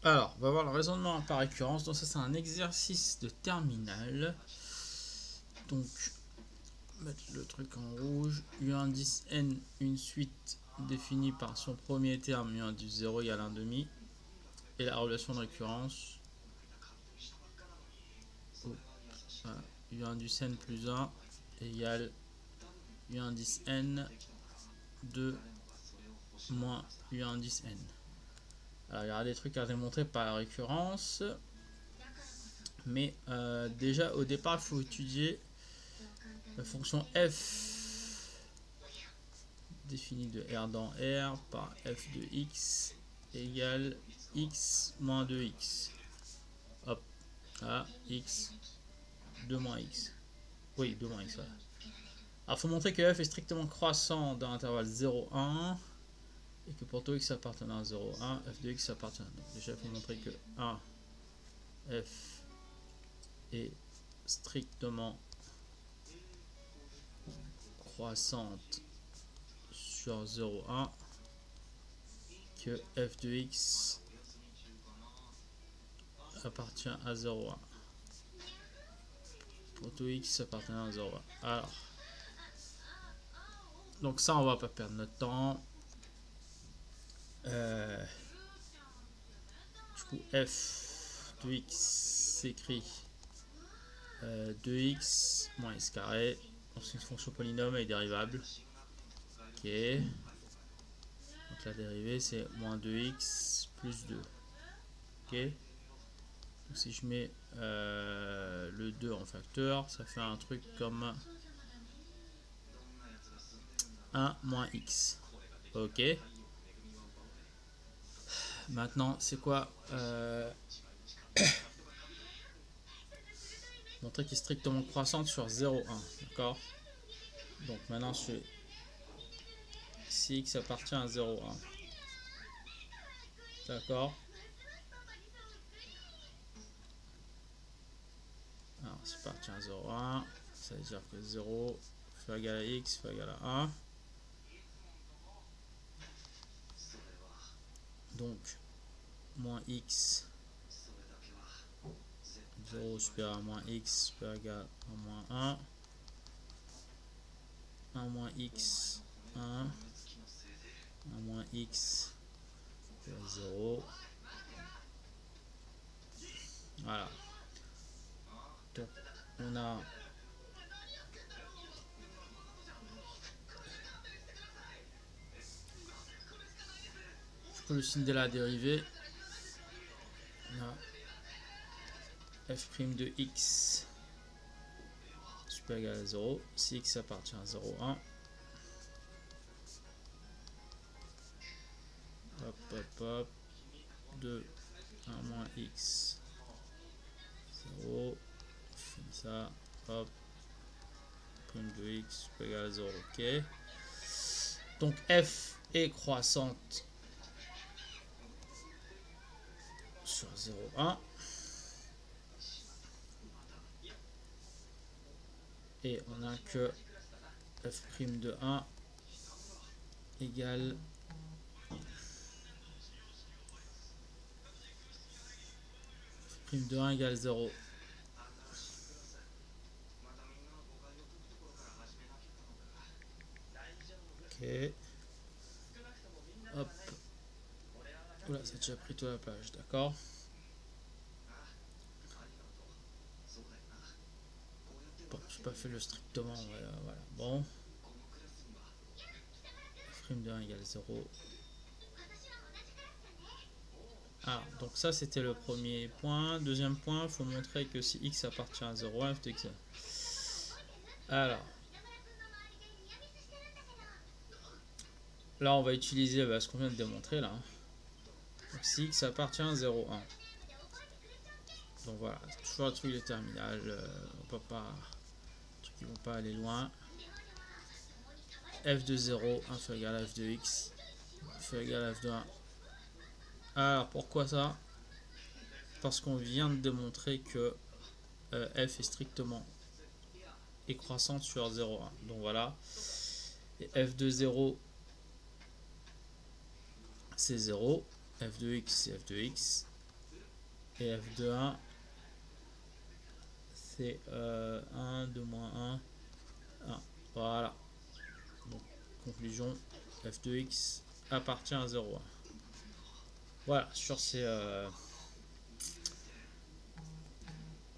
Alors, on va voir le raisonnement par récurrence. Donc ça, c'est un exercice de terminale. Donc, mettre le truc en rouge. U indice n, une suite définie par son premier terme, U indice 0 égale 1,5. Et la relation de récurrence. Voilà. U indice n plus 1 égale U indice n 2 moins U indice n. Alors, il y aura des trucs à démontrer par la récurrence. Mais déjà, au départ, il faut étudier la fonction f définie de R dans R par f de x égale x moins 2x. Hop, là, x, 2 moins x. Oui, 2 moins x, voilà. Alors, il faut montrer que f est strictement croissant dans l'intervalle 0,1 et que pour tout x appartenant à 0,1, f de x appartient à 1. Donc, déjà, il faut montrer que 1, f est strictement croissante sur 0,1, que f de x appartient à 0,1. Pour tout x appartient à 0,1. Alors, donc ça, on va pas perdre notre temps. Du coup, f de x s'écrit 2x moins x carré. C'est une fonction polynôme et dérivable. Ok. Donc la dérivée, c'est moins 2x plus 2. Ok. Donc si je mets le 2 en facteur, ça fait un truc comme 1 moins x. Ok. Maintenant, c'est quoi montrer qu'il est strictement croissante sur 0,1. D'accord. Donc maintenant, je fais si x appartient à 0,1. D'accord. Alors, si appartient à 0,1, ça veut dire que 0 fait égal à x fait égal à 1. Donc, moins x, 0 supérieur à moins x supérieur égal à moins 1. 1 moins x, 1. 1 moins x, 0. Voilà. Donc, on a le signe de la dérivée. On a f' de x supérieur égal à 0. Si x appartient à 0,1. Hop, hop, hop. 2, 1 moins x, 0. Comme ça. Hop. Prime de x égal à 0. Ok. Donc f est croissante sur 0,1. Et on a que f' de 1 égale f' de 1 égale 0. Ok. Hop. Oula, ça a déjà pris toute la page, d'accord. Bon, j'ai pas fait le strictement, voilà. Bon. F' de 1 égale 0. Ah, donc ça c'était le premier point. Deuxième point, il faut montrer que si x appartient à 0, f de x. Alors, là on va utiliser ce qu'on vient de démontrer là. Donc si x appartient à 0,1. Donc voilà, toujours le truc de terminal. On peut pas. Les trucs qui vont pas aller loin. F de 0 inférieur égal à f de x. Inférieur égal à f de 1. Alors pourquoi ça? Parce qu'on vient de démontrer que f est strictement croissante sur 0,1. Donc voilà. Et f de 0 c'est 0. F de x c'est f de x. et f de 1 c'est 1, 2 moins 1, 1. Voilà. Donc, conclusion, f de x appartient à 0, 1. Voilà, sur ces...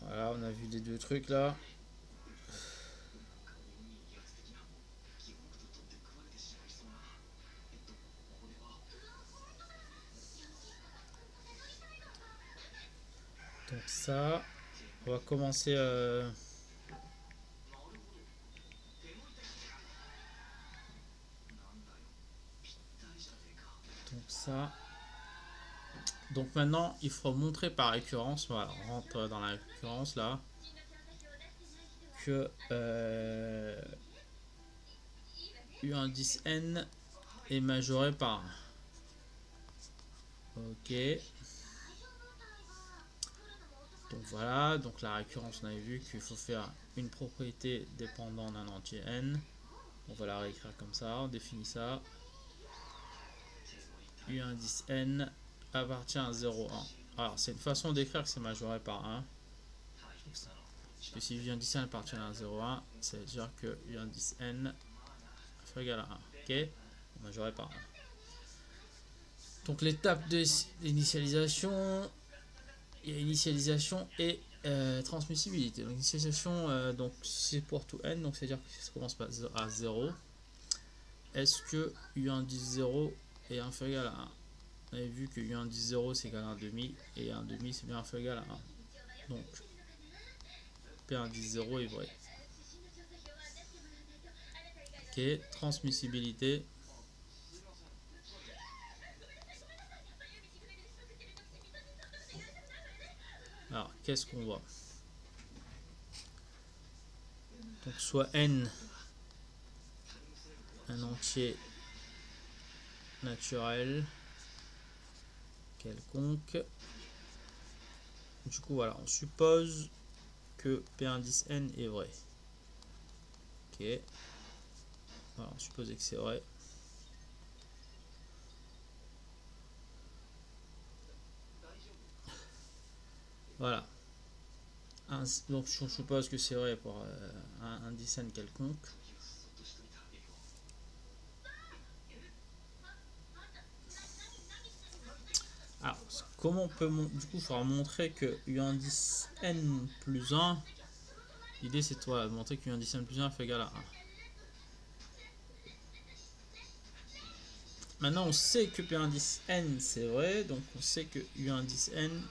voilà, on a vu les deux trucs là. Donc ça, on va commencer... donc ça... Donc maintenant, il faut montrer par récurrence, voilà, on rentre dans la récurrence là, que U indice n est majoré par 1. Ok. Donc voilà, donc la récurrence, on avait vu qu'il faut faire une propriété dépendant d'un entier n. On va la réécrire comme ça, on définit ça. U indice n appartient à 0, 1. Alors c'est une façon d'écrire que c'est majoré par 1. Parce que si U indice n appartient à 0, 1, ça veut dire que U indice n est égal à 1. Ok, majoré par 1. Donc l'étape d'initialisation, il y a initialisation et transmissibilité. Donc initialisation, donc c'est pour tout n, donc c'est à dire que ça commence à 0. Est-ce que U indice 0 est inférieur à 1? On avait vu que U indice 0 c'est égal à 1 demi et 1 demi c'est bien inférieur à 1. Donc P indice 0 est vrai. Ok, transmissibilité. Alors qu'est-ce qu'on voit? Donc soit n un entier naturel quelconque. Du coup voilà, on suppose que P indice n est vrai. Ok. Voilà, on suppose que c'est vrai. Voilà. Donc on suppose que c'est vrai pour un indice n quelconque. Alors, comment on peut... Du coup, il faudra montrer que U indice n plus 1... L'idée, c'est de montrer que U indice n plus 1 fait égal à 1. Maintenant, on sait que P indice n, c'est vrai. Donc, on sait que U indice n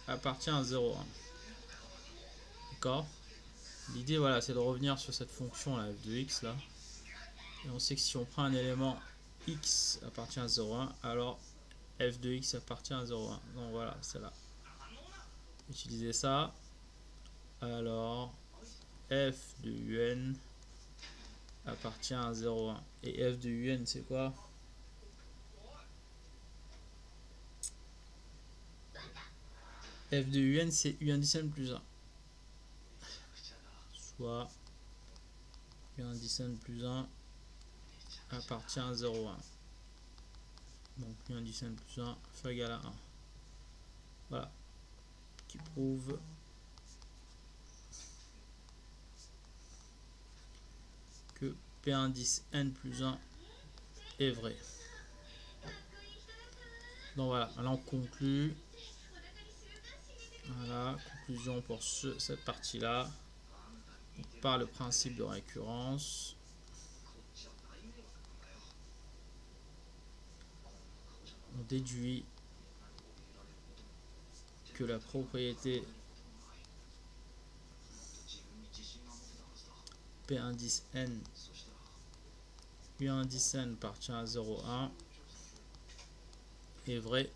appartient à 0, 1. D'accord? L'idée, voilà, c'est de revenir sur cette fonction, là, f de x, là. Et on sait que si on prend un élément x appartient à 0, 1, alors f de x appartient à 0, 1. Donc, voilà, c'est là. Utiliser ça. Alors, f de un appartient à 0, 1. Et f de un, c'est quoi? F de un, c'est U indice n plus 1. Soit U indice n plus 1 appartient à 0, 1. Donc U indice n plus 1 fait égal à 1. Voilà. Qui prouve que P indice n plus 1 est vrai. Donc voilà, là on conclut. Voilà, conclusion pour cette partie-là. Par le principe de récurrence. On déduit que la propriété P indice n, U indice n appartient à 0, 1 est vrai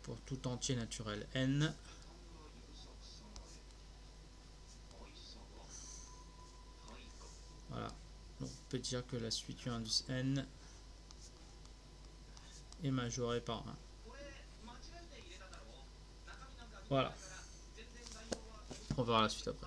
pour tout entier naturel n. Voilà. Donc on peut dire que la suite U indice n est majorée par 1. Voilà. On verra la suite après.